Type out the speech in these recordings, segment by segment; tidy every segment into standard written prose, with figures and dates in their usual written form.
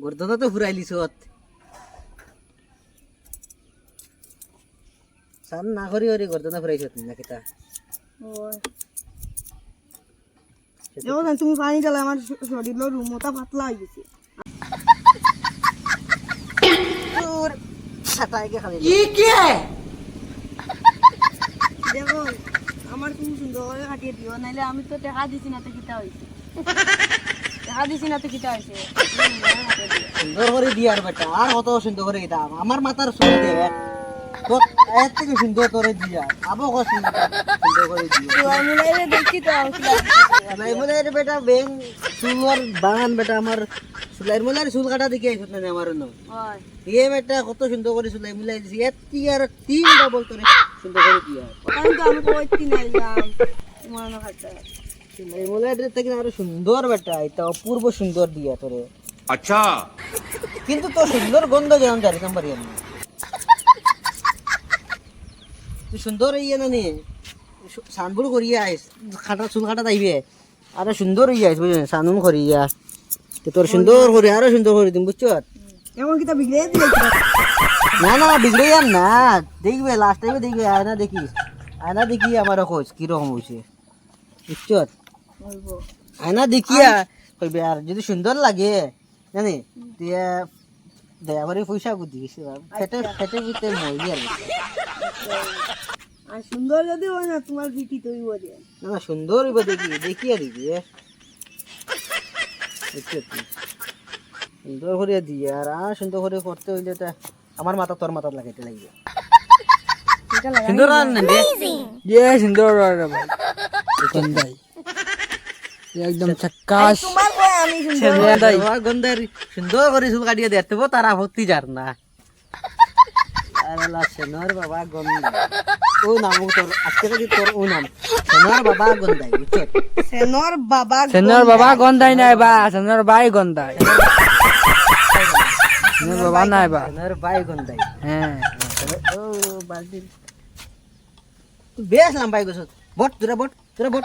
গর্দনা তো ফুরাইলিছ সান না করি ওরে গর্দনা ফুরাইছ না কিতা যখন তুমি পানি ঢালে আমার শরীরের রুমটা পাতলা হয়ে গেছে তোর ছাটাইকে খালি দেখো আমার তুমি সুন্দর করে কাটিয়ে দিও নাইলে আমি তো টাকা দিছি না তো কিতা হয়েছে টাকা দিছি না তো কিতা হয়েছে সুন্দর করে দিয়ার বেটা আর কত সুন্দর করে দিতাম আমার মাথার সুন্দর দে তোর এত থেকে সুন্দর করে দিয়া আবো কত সুন্দর করে দিয়া আমি নাইলে দেখছি তো নাই বলে রে বেটা বেং চুলর বাগান বেটা আমার সুলাই মুলার চুল কাটা দেখি আইছত না আমার ন হয় এ বেটা কত সুন্দর করে সুলাই মুলাই দিছি এতি আর তিন ডাবল তোরে সুন্দর করে দিয়া কারণ তো আমি কইতি না যাম তোমার না খাতা সুলাই মুলাই থেকে আরো সুন্দর বেটা এটা অপূর্ব সুন্দর দিয়া তোরে अच्छा কিন্তু তো সুন্দর গন্ধ যেমন জানিতাম পারি আমি তুই সুন্দর ইয়ে না নি সানবুল করিয়ে আইস খাটা চুল কাটা যাইবে আরো সুন্দর ইয়ে আইস বুঝলি সানুন করিয়া তো তোর সুন্দর করে আরো সুন্দর করে দিম বুঝছো এমন কিতা বিগড়ে দিয়েছে না না বিগড়ে যান না দেখবে লাস্ট টাইমে দেখবে আয়না দেখিস আয়না দেখি আমার খোঁজ কিরকম হয়েছে বুঝছো বলবো আয়না দেখিয়া কইবে আর যদি সুন্দর লাগে জানি দিয়া দয়া করে পয়সা দিস ফেটে ফেটে বুঝতে মরি আর আর সুন্দর যদি হয় না তোমার পিটি তৈরি হবে না সুন্দর হইব দেখি দেখিয়া দিবি সুন্দর করে দিয়ে আর সুন্দর করে করতে হইলে তা আমার মাথা তোর মাথা লাগাইতে লাগবে সুন্দর সুন্দর গন্ধাই একদম চাক্কাস তোমার কই আমি সুন্দর গন্ধাই সুন্দর করে চুল কাটিয়ে দেখতে তারা ভর্তি যার না আরে লা সেনর বাবা গন্ধাই ও নাম তোর আজকে থেকে তোর ও নাম সেনর বাবা গন্ধাই বুঝছো সেনর বাবা গন্ধাই নাই বা সেনর বাই গন্ধাই সেনর বাবা নাই বা সেনর বাই গন্ধাই হ্যাঁ ও বালতি তুই বেশ লম্বাই গেছ বট তোরা বট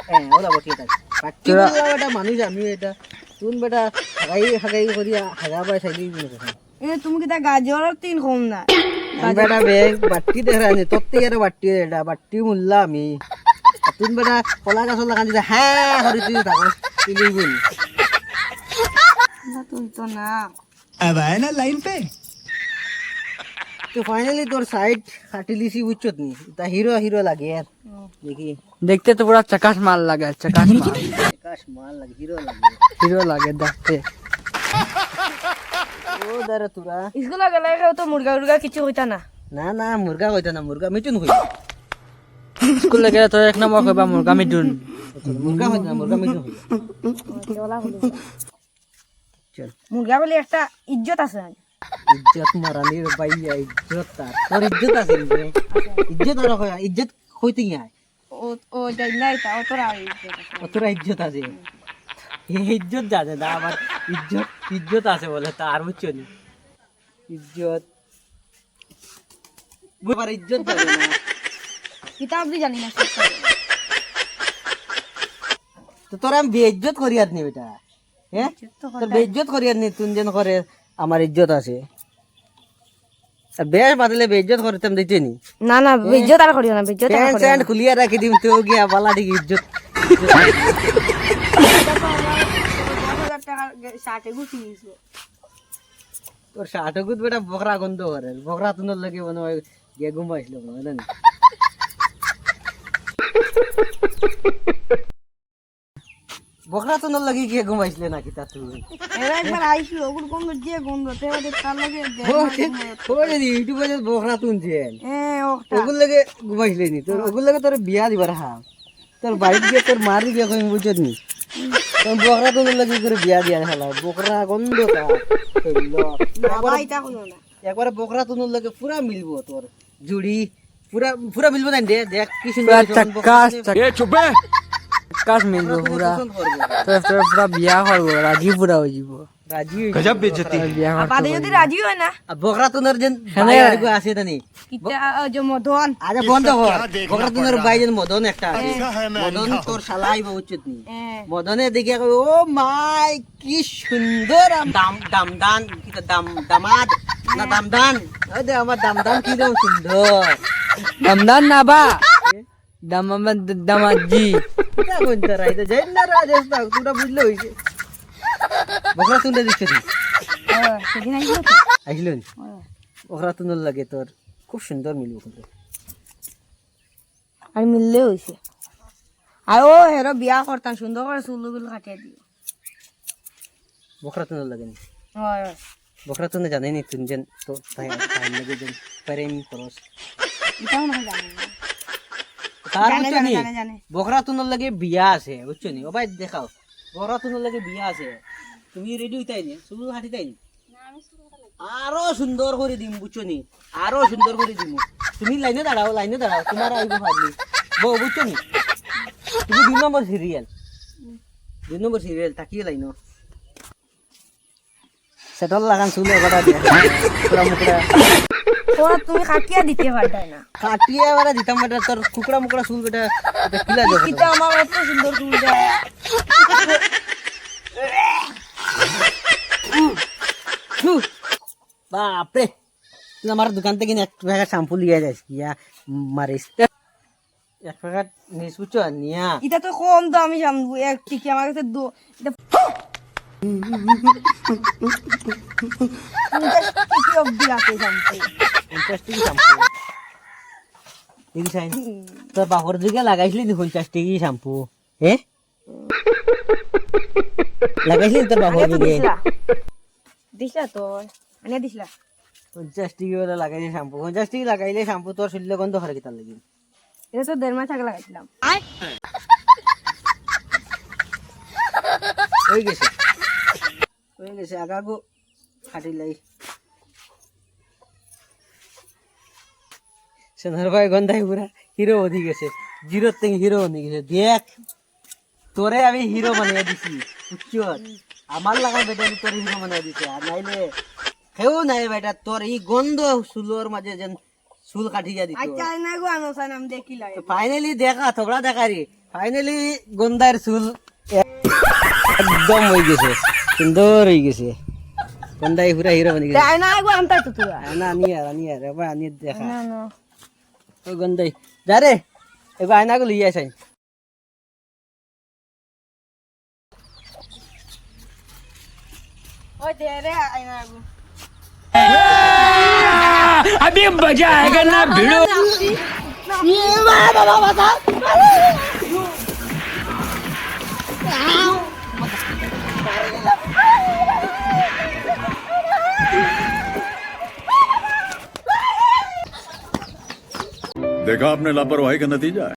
হ্যাঁ ওলা বট এটা পাটি বেটা মানুষ আমি এটা তুই বেটা হাগাই করিয়া হাগা বাই সাইলি এ তুমি কিতা গাজর তিন কম না বেটা বেগ বাটি দেখা নি তোর থেকে আর বাটি এটা বাটি মুল্লা আমি তুই বেটা কলা গাছ লাগান দিতে হ্যাঁ করি তুই থাকো তুই বল না তুই তো না अब आए ना लाइन पे তো ফাইনালি তোর সাইড কাটি লিছি বুঝছত নি তা হিরো হিরো লাগে আর দেখি দেখতে তো পুরা চাকাশ মাল লাগে চাকাশ মাল আকাশ মাল লাগে হিরো লাগে হিরো লাগে দেখতে ও দাঁড়া তোরা স্কুলে গেলে তো মুরগা কিছু হইতা না না না মুরগা কইতা না মুরগা মিটুন কই স্কুলে গেলে তোর এক নম্বর কইবা মুরগা মিটুন মুরগা কইতা না মুরগা মিটুন কই চল মুরগা বলে একটা ইজ্জত আছে ইজ্জত মারানির বাইয়া ইজ্জত তোর ইজ্জত আছে রে ইজ্জত আর কই ইজ্জত কইতে আয় ও যাই নাই তা তোরা ইজ্জত আছে তোরা ইজ্জত আছে এই ইজ্জত জানে না আমার ইজ্জত আছে বলে তার বুঝছো নি ইজ্জত বুঝবার ইজ্জত জানে না কিতাব দি জানি না তো তোরা আমি বেইজ্জত করি আর নি বেটা হ্যাঁ তোর বেইজ্জত করি আর নি তুই যেন করে আমার ইজ্জত আছে বেশ বাদলে বেইজ্জত করতাম দিতে নি না না ইজ্জত আর করিও না ইজ্জত আর প্যান্ট স্যান্ড খুলিয়া রাখি দিম তো গিয়া বালা দিকে ইজ্জত শার্টে গুছি দিছো তোর শাটকুত বেটা বকরা গন্ধ করে বকরা তুনর লাগে মনে হয় গিয়ে ঘুমাইছিল না বকরা তুনর লাগে গিয়ে ঘুমাইছিলে নাকি তা তুই এরা একবার আইছিল ওগুলো কোন যে গন্ধ তেবাদে তার লাগে ওরে ইউটিউবে যে বকরা তুনছেন ও ওগুলো লাগে ঘুমাইছিলে নি তোর ওগুলো লাগে তোর বিয়া দিবার হ্যাঁ তোর বাইক দিয়ে তোর মারি বিয়া কই বুঝত নি তোর বকরা তুনর লাগে করে বিয়া দিয়া হলা বকরা গন্ধ কা বাবা এটা কইও না একবারে বকরা তুনর লাগে পুরা মিলবো তোর জুড়ি পুরা মিলবো না দেখ কি সুন্দর চাকাশ ये चुप है চাকাশ মিলবো পুরা তোর পুরা বিয়া করবো রাজি পুরা হয়ে যাব রাজি হইছে। गजब बेइज्जती বিয়া বাদে যদি রাজি হয় না আর বকরা তুনের যেন হ্যাঁ, ভাই না। আরেকো আছে তানি কিতা যে মদন আরে বন্ধ কর বকরা তুনের ভাই যেন মদন একটা আছে মদন তোর শালাই বহু উচিত নি মদনে দেখে কই ও মাই কি সুন্দর দাম দামদান কি দামাদ না দামদান ওই দে আমার দামদান কি দাম সুন্দর দামদান না বা দামাজি কিটা কইতে রাইতে যাই না রাজস্থান তোরা বুঝলে হইছে বকরা তুনে দিছে দি সেদিন আইলো তো আইলেন বকরা তুনের লাগে তোর খুব সুন্দর মিলবে কিন্তু আর মিললে হইছে আর ও হেরো বিয়া করতাম সুন্দর করে চুলগুলো কাটিয়ে দিও বকরা তুনের লাগে নি হয় বকরা তুনে জানে নি তুই যেন তো তাই লাগে যেন প্রেম করস এটাও না জানে না। তার জানে, বুঝছো নি জানে, জানে। বকরা তুনের লাগে বিয়া আছে বুঝছো নি ও ভাই দেখাও বকরা তুনের লাগে বিয়া আছে তুমি রেডি হইতাই নি চুল কাটিতাই নি আরো সুন্দর করে দিম বুঝছো নি আরো সুন্দর করে দিম তুমি লাইনে দাঁড়াও তোমার আইব ভাবলি বুঝছো নি তুমি 2 নম্বর সিরিয়াল তাকিয়ে লাইনো সেটল লাগান চুলে কথা দিয়া পুরা মুকড়া ও তুমি কাটিয়ে দিতে পারতাই না কাটিয়ে এবারে দিতাম বেটা তোর কুকড়া মুকড়া চুল বেটা এটা কিলা যাবে কিতা আমার এত সুন্দর চুল দেয় বাপরে তুই আমার দোকান থেকে এক প্যাকেট শ্যাম্পু লিয়ে যাস গিয়া মারিস এক প্যাকেট নিস বুঝছো নিয়া এটা তো কম দামি শ্যাম্পু এক টিকি আমার কাছে এটা 50 টিকি অব্দি আছে শ্যাম্পু ইন্টারেস্টিং শ্যাম্পু দেখিস তোর বাপর দিকে লাগাইছিলি 50 টাকি শ্যাম্পু লাগাইছিলি তোর বাপর দিকে দিছলা তো আনিয়া দিছলা 50 টাকি বলে লাগাইলে শ্যাম্পু 50 টাকি লাগাইলে শ্যাম্পু তোর শরীরে গন্ধ করে কিতার লাগি এটা তো 1.5 মাস আগে লাগাইছিলাম হয়ে গেছে আগাগো ফাটিলাই সোনার ভাই গন্ধাই পুরা হিরো হয়ে গেছে 0 থেকে হিরো হয়ে গেছে দেখ তোরে আমি হিরো বানিয়ে দিছি বুঝছো আমার লাগা বেটা তোর হিরো বানিয়ে দিছে আর নাইলে কেউ নাই বেটা তোর এই গন্ধ চুলোর মাঝে যেন চুল কাটিয়া দিত আচ্ছা না গো আনোসা নাম দেখিলাই ফাইনালি দেখা তোমরা দেখা রে ফাইনালি গন্ধার চুল একদম হয়ে গেছে সুন্দর হয়ে গেছে গন্ধাই পুরা হিরো বানিয়ে গেছে তাই না গো আমতা তো তুই আনা আনি আর এবার আনি দেখা না না ওই গন্ধাই যা রে এবার আয়নাগুলো লিয়ে আসাই ওই দে রে আইনা গো अभी मजा आएगा ना भिड़ो देखा आपने लापरवाही का नतीजा है